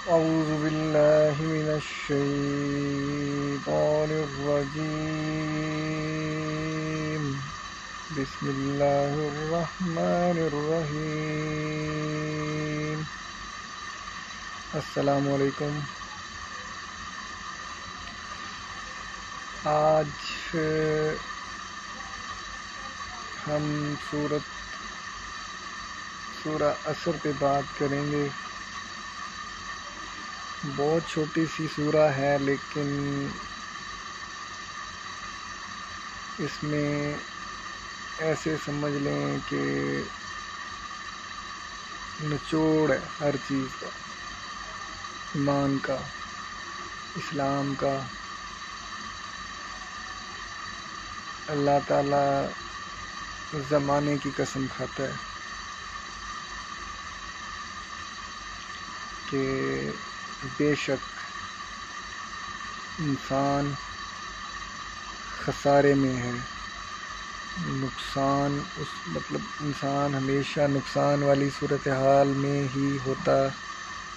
أعوذ بالله من الشيطان الرجيم. بسم الله الرحمن الرحيم. السلام علیکم. آج ہم سورہ عصر پہ بات کریں گے. بہت چھوٹی سی سورہ ہے لیکن اس میں ایسے سمجھ لیں کہ نچوڑ ہے ہر چیز کا، ایمان کا، اسلام کا. اللہ تعالیٰ زمانے کی قسم کھاتا ہے کہ بے شک انسان خسارے میں ہے. نقصان انسان ہمیشہ نقصان والی صورتحال میں ہی ہوتا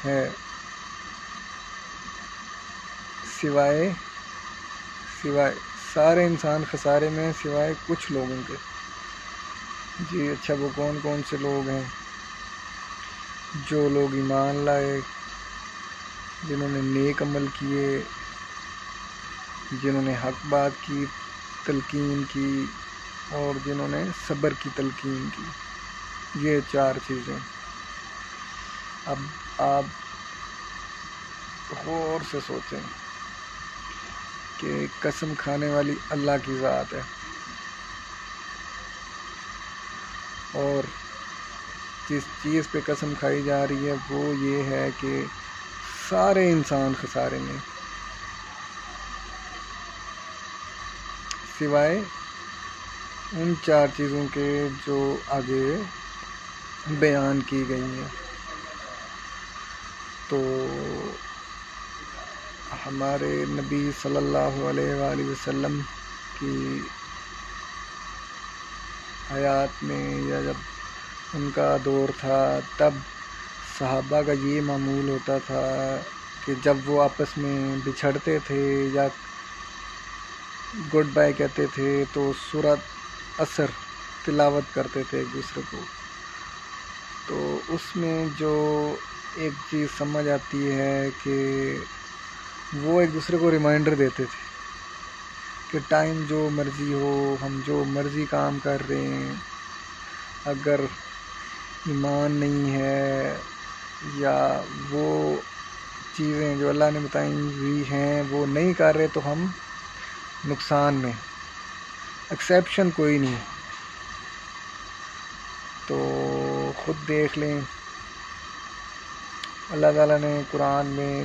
ہے، سوائے سارے انسان خسارے میں ہیں سوائے کچھ لوگوں کے. جی اچھا، وہ کون کون سے لوگ ہیں؟ جو لوگ ایمان لائے، جنہوں نے نیک عمل کیے، جنہوں نے حق بات کی تلقین کی، اور جنہوں نے صبر کی تلقین کی. یہ 4 چیزیں. اب آپ غور سے سوچیں کہ قسم کھانے والی اللہ کی ذات ہے، اور جس چیز پہ قسم کھائی جا رہی ہے وہ یہ ہے کہ سارے انسان خسارے میں سوائے ان 4 چیزوں کے جو آگے بیان کی گئی ہیں. تو ہمارے نبی صلی اللہ علیہ وآلہ وسلم کی حیات میں یا جب ان کا دور تھا تب صحابہ کا یہ معمول ہوتا تھا کہ جب وہ آپس میں بچھڑتے تھے یا گڈ بائی کہتے تھے تو سورۃ عصر تلاوت کرتے تھے ایک دوسرے کو. تو اس میں جو ایک چیز سمجھ آتی ہے کہ وہ ایک دوسرے کو ریمائنڈر دیتے تھے کہ ٹائم جو مرضی ہو، ہم جو مرضی کام کر رہے ہیں، اگر ایمان نہیں ہے یا وہ چیزیں جو اللہ نے بتائی ہوئی ہیں وہ نہیں کر رہے تو ہم نقصان میں، ایکسیپشن کوئی نہیں. تو خود دیکھ لیں، اللہ تعالیٰ نے قرآن میں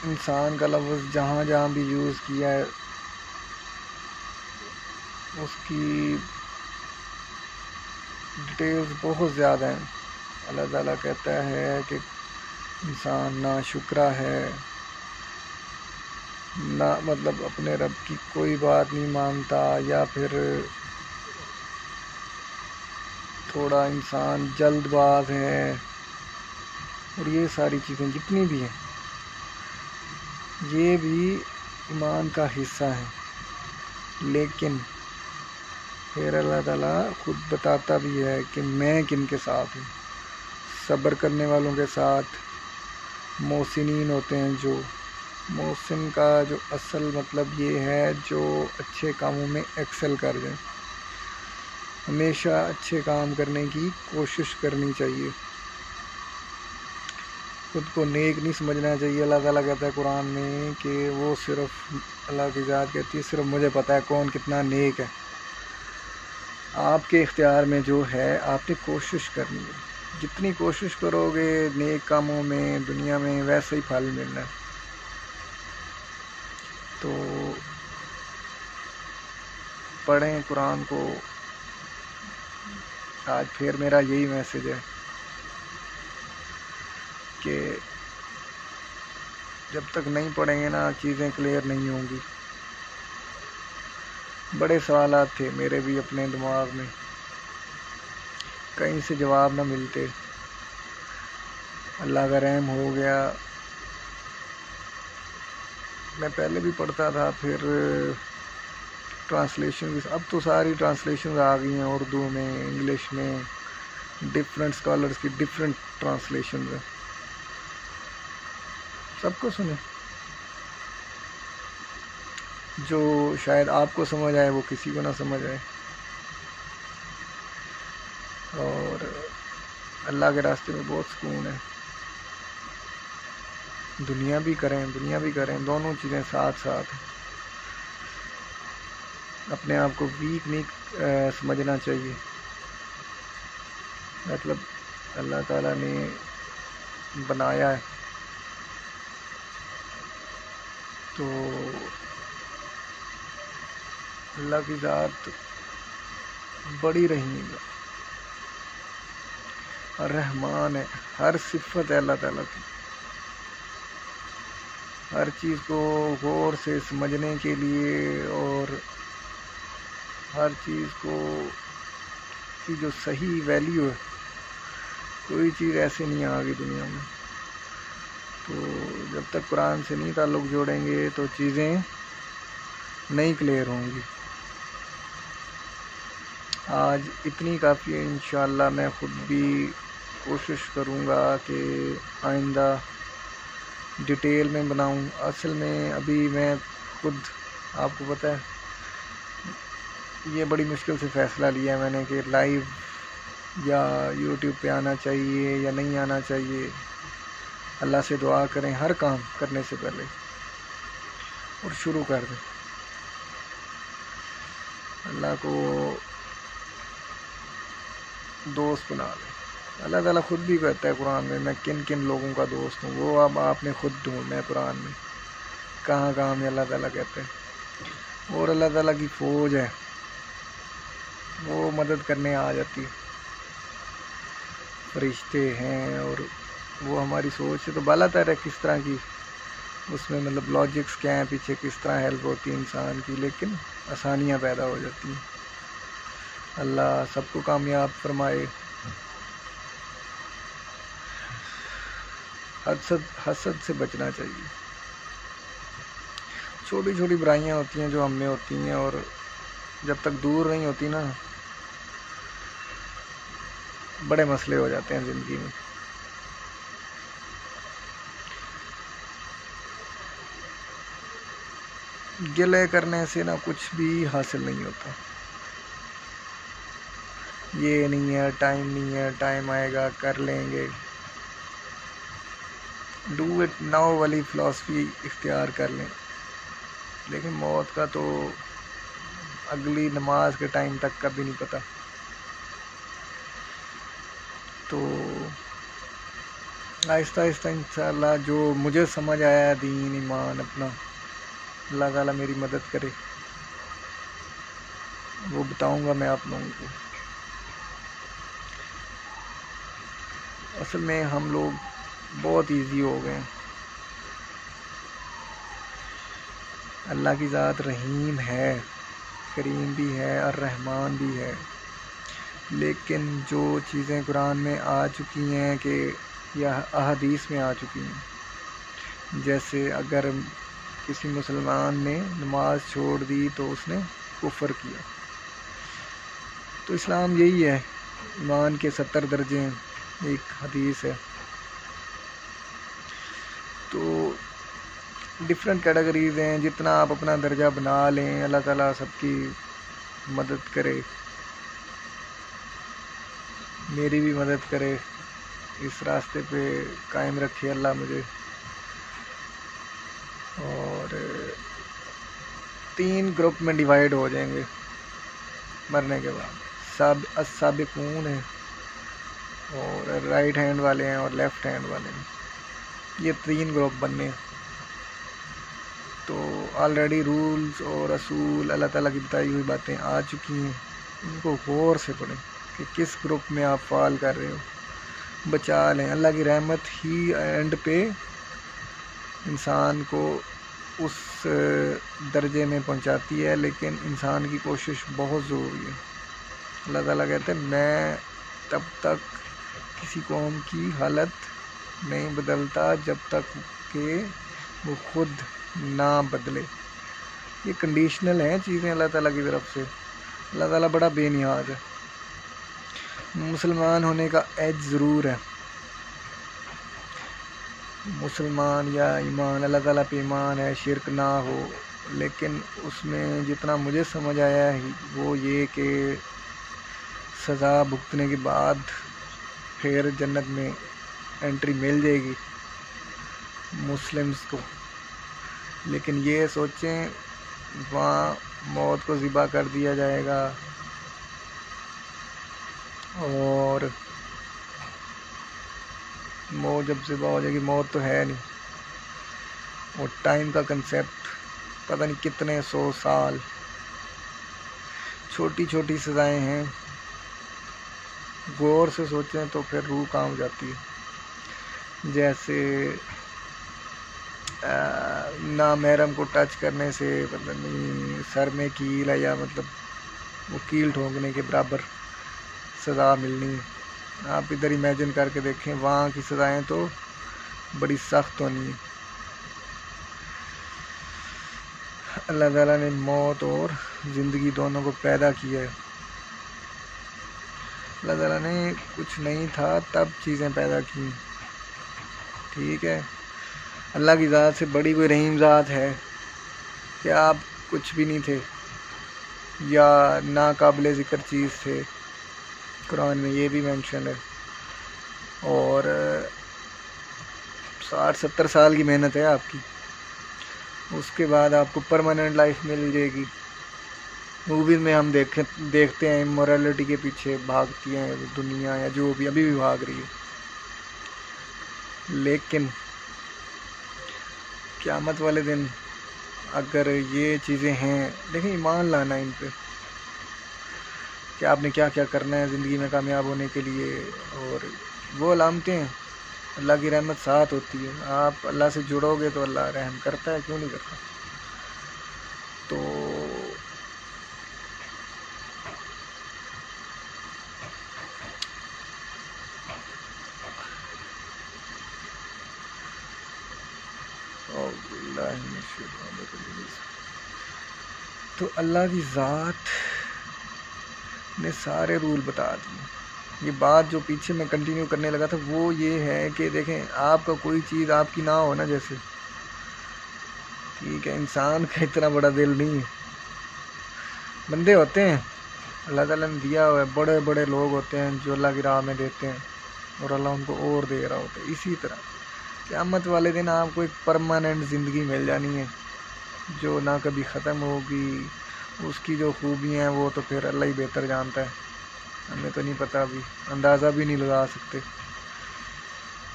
انسان کا لفظ جہاں جہاں بھی یوز کیا ہے اس کی ڈیٹیلز بہت زیادہ ہیں. اللہ تعالیٰ کہتا ہے کہ انسان ناشکرا ہے، نہ اپنے رب کی کوئی بات نہیں مانتا، یا پھر تھوڑا انسان جلد باز ہے. اور یہ ساری چیزیں جتنی بھی ہیں یہ بھی ایمان کا حصہ ہیں. لیکن پھر اللہ تعالیٰ خود بتاتا بھی ہے کہ میں کن کے ساتھ ہوں. صبر کرنے والوں کے ساتھ محسنین ہوتے ہیں. جو محسن کا جو اصل مطلب یہ ہے جو اچھے کاموں میں ایکسل کر جائیں. ہمیشہ اچھے کام کرنے کی کوشش کرنی چاہیے، خود کو نیک نہیں سمجھنا چاہیے. اللہ تعالیٰ کہتا ہے قرآن میں کہ وہ صرف اللہ کی ذات کہتی ہے صرف مجھے پتہ ہے کون کتنا نیک ہے. آپ کے اختیار میں جو ہے آپ نے کوشش کرنی ہے. جتنی کوشش کرو گے نیک کاموں میں دنیا میں ویسے ہی پھل ملنا ہے. تو پڑھیں قرآن کو. آج پھر میرا یہی میسج ہے کہ جب تک نہیں پڑھیں گے نا چیزیں کلیئر نہیں ہوں گی. بڑے سوالات تھے میرے بھی اپنے دماغ میں، کہیں سے جواب نہ ملتے. اللہ کا رحم ہو گیا. میں پہلے بھی پڑھتا تھا، پھر ٹرانسلیشن، اب تو ساری ٹرانسلیشن آ گئی ہیں، اردو میں، انگلش میں، ڈفرینٹ اسکالرس کی ڈفرینٹ ٹرانسلیشن ہیں. سب کو سنیں، جو شاید آپ کو سمجھ آئے وہ کسی کو نہ سمجھ آئے. اور اللہ کے راستے میں بہت سکون ہے. دنیا بھی کریں، دونوں چیزیں ساتھ ساتھ ہیں. اپنے آپ کو ویک نہیں سمجھنا چاہیے. مطلب اللہ تعالیٰ نے بنایا ہے تو اللہ کی ذات بڑی رحیم ہے اور رحمان ہے. ہر صفت ہے اللہ تعالیٰ کی. ہر چیز کو غور سے سمجھنے کے لیے اور ہر چیز کو کی جو صحیح ویلیو ہے، کوئی چیز ایسے نہیں آ گئی دنیا میں. تو جب تک قرآن سے نہیں تعلق جوڑیں گے تو چیزیں نہیں کلیئر ہوں گی. آج اتنی کافی ہے. انشاءاللہ میں خود بھی کوشش کروں گا کہ آئندہ ڈیٹیل میں بناؤں. اصل میں ابھی میں خود، آپ کو پتہ ہے، یہ بڑی مشکل سے فیصلہ لیا ہے میں نے کہ لائیو یا یوٹیوب پہ آنا چاہیے یا نہیں آنا چاہیے. اللہ سے دعا کریں ہر کام کرنے سے پہلے اور شروع کر دیں. اللہ کو دوست بنا لیں. اللہ تعالیٰ خود بھی کہتا ہے قرآن میں کن کن لوگوں کا دوست ہوں. وہ اب آپ نے خود ڈھونڈنا ہے قرآن میں کہاں کہاں میں اللہ تعالیٰ کہتے ہیں. اور اللہ تعالیٰ کی فوج ہے، وہ مدد کرنے آ جاتی. فرشتے ہیں اور وہ ہماری سوچ سے تو بالا تر ہے کس طرح کی، اس میں مطلب لاجکس کیا ہیں پیچھے، کس طرح ہیلپ ہوتی ہے انسان کی، لیکن آسانیاں پیدا ہو جاتی ہیں. اللہ سب کو کامیاب فرمائے. حسد سے بچنا چاہیے. چھوٹی چھوٹی برائیاں ہوتی ہیں جو ہم میں ہوتی ہیں، اور جب تک دور نہیں ہوتی نا بڑے مسئلے ہو جاتے ہیں زندگی میں. گلے کرنے سے نہ کچھ بھی حاصل نہیں ہوتا. یہ نہیں ہے، ٹائم نہیں ہے، ٹائم آئے گا کر لیں گے. ڈو اٹ ناؤ والی فلاسفی اختیار کر لیں. لیکن موت کا تو اگلی نماز کے ٹائم تک کا بھی نہیں پتہ. تو آہستہ آہستہ انشاءاللہ جو مجھے سمجھ آیا ہے دین ایمان اپنا، اللہ تعالیٰ میری مدد کرے، وہ بتاؤں گا میں آپ لوگوں کو. اصل میں ہم لوگ بہت ایزی ہو گئے ہیں. اللہ کی ذات رحیم ہے، کریم بھی ہے اور رحمان بھی ہے. لیکن جو چیزیں قرآن میں آ چکی ہیں کہ یا احادیث میں آ چکی ہیں، جیسے اگر کسی مسلمان نے نماز چھوڑ دی تو اس نے کفر کیا. تو اسلام یہی ہے، ایمان کے 70 درجے ہیں، ایک حدیث ہے. تو ڈفرینٹ کیٹیگریز ہیں. جتنا آپ اپنا درجہ بنا لیں، اللہ تعالیٰ سب کی مدد کرے، میری بھی مدد کرے، اس راستے پہ قائم رکھے اللہ مجھے. اور 3 گروپ میں ڈیوائیڈ ہو جائیں گے مرنے کے بعد. السابقون ہیں اور رائٹ ہینڈ والے ہیں اور لیفٹ ہینڈ والے ہیں. یہ 3 گروپ بننے ہیں. تو آلریڈی رولز اور اصول اللہ تعالیٰ کی بتائی ہوئی باتیں آ چکی ہیں. ان کو غور سے پڑھیں کہ کس گروپ میں آپ فال کر رہے ہو. بچا لیں. اللہ کی رحمت ہی اینڈ پہ انسان کو اس درجے میں پہنچاتی ہے، لیکن انسان کی کوشش بہت ضروری ہے. اللہ تعالیٰ کہتے ہیں میں تب تک کسی قوم کی حالت نہیں بدلتا جب تک کہ وہ خود نہ بدلے. یہ کنڈیشنل ہیں چیزیں اللہ تعالیٰ کی طرف سے. اللہ تعالیٰ بڑا بے نیاز ہے. مسلمان ہونے کا ایج ضرور ہے. مسلمان یا ایمان اللہ تعالیٰ پہ ایمان ہے، شرک نہ ہو، لیکن اس میں جتنا مجھے سمجھ آیا ہے وہ یہ کہ سزا بھگتنے کے بعد پھر جنت میں انٹری مل جائے گی مسلمز کو. لیکن یہ سوچیں وہاں موت کو ذبح کر دیا جائے گا اور موت جب ذبح ہو جائے گی، موت تو ہے نہیں، اور ٹائم کا کنسیپٹ پتہ نہیں کتنے 100 سال. چھوٹی چھوٹی سزائیں ہیں، غور سے سوچیں تو پھر روح کام ہو جاتی ہے. جیسے نامحرم کو ٹچ کرنے سے پتہ نہیں سر میں کیل ہے، یا مطلب وہ کیل ٹھونکنے کے برابر سزا ملنی ہے. آپ ادھر امیجن کر کے دیکھیں، وہاں کی سزائیں تو بڑی سخت ہونی ہیں. اللہ تعالیٰ نے موت اور زندگی دونوں کو پیدا کیا ہے. اللہ تعالیٰ نے کچھ نہیں تھا تب چیزیں پیدا کی. ٹھیک ہے، اللہ کی ذات سے بڑی کوئی رحیم ذات ہے کہ آپ کچھ بھی نہیں تھے یا ناقابل ذکر چیز تھے. قرآن میں یہ بھی مینشن ہے. اور 60-70 سال کی محنت ہے آپ کی، اس کے بعد آپ کو پرماننٹ لائف مل جائے گی. موویز میں ہم دیکھتے ہیں مورالٹی کے پیچھے بھاگتی ہیں دنیا، یا جو بھی ابھی بھی بھاگ رہی ہے. لیکن قیامت والے دن اگر یہ چیزیں ہیں، دیکھیں ایمان لانا ان پہ کہ آپ نے کیا کیا کرنا ہے زندگی میں کامیاب ہونے کے لیے. اور وہ علامتیں ہیں، اللہ کی رحمت ساتھ ہوتی ہے. آپ اللہ سے جڑو گے تو اللہ رحم کرتا ہے، کیوں نہیں کرتا. تو اللہ کی ذات نے سارے رول بتا دیے. یہ بات جو پیچھے میں کنٹینیو کرنے لگا تھا وہ یہ ہے کہ دیکھیں آپ کا کوئی چیز آپ کی نہ ہو نا، جیسے ٹھیک ہے انسان کا اتنا بڑا دل نہیں ہے. بندے ہوتے ہیں اللہ تعالیٰ نے دیا ہوا ہے، بڑے بڑے لوگ ہوتے ہیں جو اللہ کی راہ میں دیتے ہیں اور اللہ ان کو اور دے رہا ہوتا ہے. اسی طرح قیامت والے دن آپ کو ایک پرماننٹ زندگی مل جانی ہے جو نہ کبھی ختم ہوگی. اس کی جو خوبیاں ہیں وہ تو پھر اللہ ہی بہتر جانتا ہے، ہمیں تو نہیں پتہ، ابھی اندازہ بھی نہیں لگا سکتے.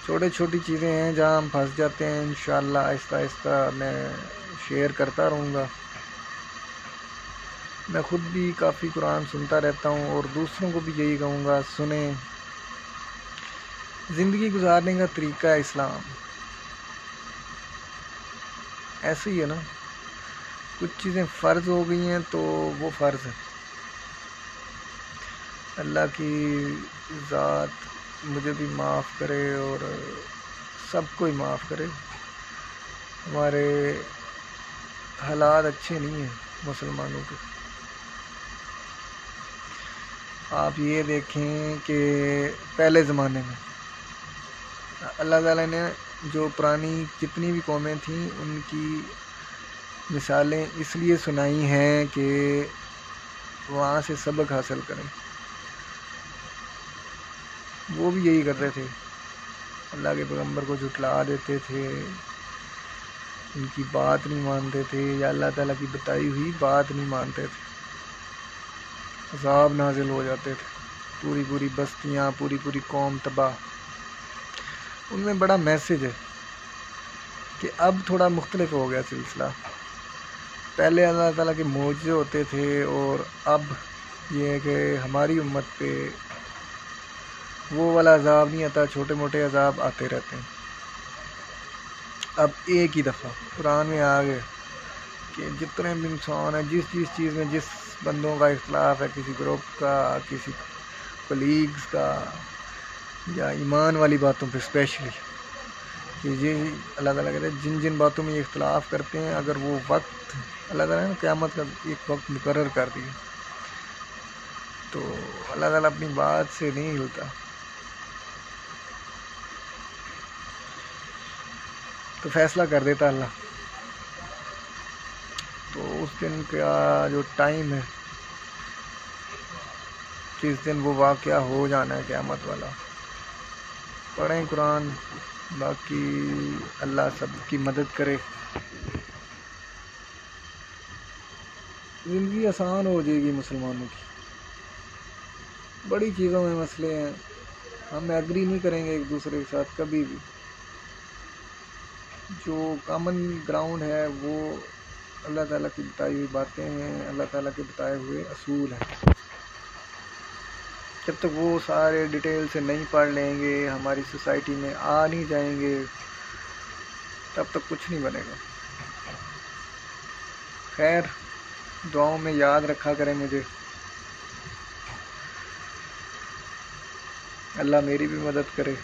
چھوٹی چھوٹی چیزیں ہیں جہاں ہم پھنس جاتے ہیں. انشاءاللہ آہستہ آہستہ میں شیئر کرتا رہوں گا. میں خود بھی کافی قرآن سنتا رہتا ہوں اور دوسروں کو بھی یہی کہوں گا سنیں. زندگی گزارنے کا طریقہ ہے اسلام. ایسے ہی ہے نا، کچھ چیزیں فرض ہو گئی ہیں تو وہ فرض ہے. اللہ کی ذات مجھے بھی معاف کرے اور سب کو ہی معاف کرے. ہمارے حالات اچھے نہیں ہیں مسلمانوں کے. آپ یہ دیکھیں کہ پہلے زمانے میں اللہ تعالیٰ نے جو پرانی جتنی بھی قومیں تھیں ان کی مثالیں اس لیے سنائی ہیں کہ وہاں سے سبق حاصل کریں. وہ بھی یہی کرتے تھے، اللہ کے پیغمبر کو جھٹلا دیتے تھے، ان کی بات نہیں مانتے تھے، یا اللہ تعالیٰ کی بتائی ہوئی بات نہیں مانتے تھے. عذاب نازل ہو جاتے تھے، پوری پوری بستیاں، پوری پوری قوم تباہ. ان میں بڑا میسج ہے کہ اب تھوڑا مختلف ہو گیا سلسلہ. پہلے اللہ تعالیٰ کے معجزے ہوتے تھے اور اب یہ ہے کہ ہماری امت پہ وہ والا عذاب نہیں آتا، چھوٹے موٹے عذاب آتے رہتے ہیں. اب ایک ہی دفعہ قرآن میں آ گئے کہ جتنے بھی انسان ہیں، جس چیز میں جس بندوں کا اختلاف ہے، کسی گروپ کا، کسی کولیگز کا، یا ایمان والی باتوں پہ اسپیشلی، کہ یہ اللہ تعالیٰ کہتے ہیں جن جن باتوں میں یہ اختلاف کرتے ہیں، اگر وہ وقت اللہ تعالیٰ نے قیامت کا ایک وقت مقرر کر دیا تو اللہ تعالیٰ اپنی بات سے نہیں ہلتا، تو فیصلہ کر دیتا اللہ. تو اس دن کا جو ٹائم ہے، جس دن وہ واقعہ ہو جانا ہے قیامت والا، پڑھیں قرآن. باقی اللہ سب کی مدد کرے، زندگی آسان ہو جائے گی مسلمانوں کی. بڑی چیزوں میں مسئلے ہیں، ہم ایگری نہیں کریں گے ایک دوسرے کے ساتھ کبھی بھی. جو کامن گراؤنڈ ہے وہ اللہ تعالیٰ کی بتائی ہوئی باتیں ہیں، اللہ تعالیٰ کے بتائے ہوئے اصول ہیں. جب تک وہ سارے ڈیٹیل سے نہیں پڑھ لیں گے، ہماری سوسائٹی میں آ نہیں جائیں گے، تب تک کچھ نہیں بنے گا. خیر، دعاؤں میں یاد رکھا کریں مجھے. اللہ میری بھی مدد کرے.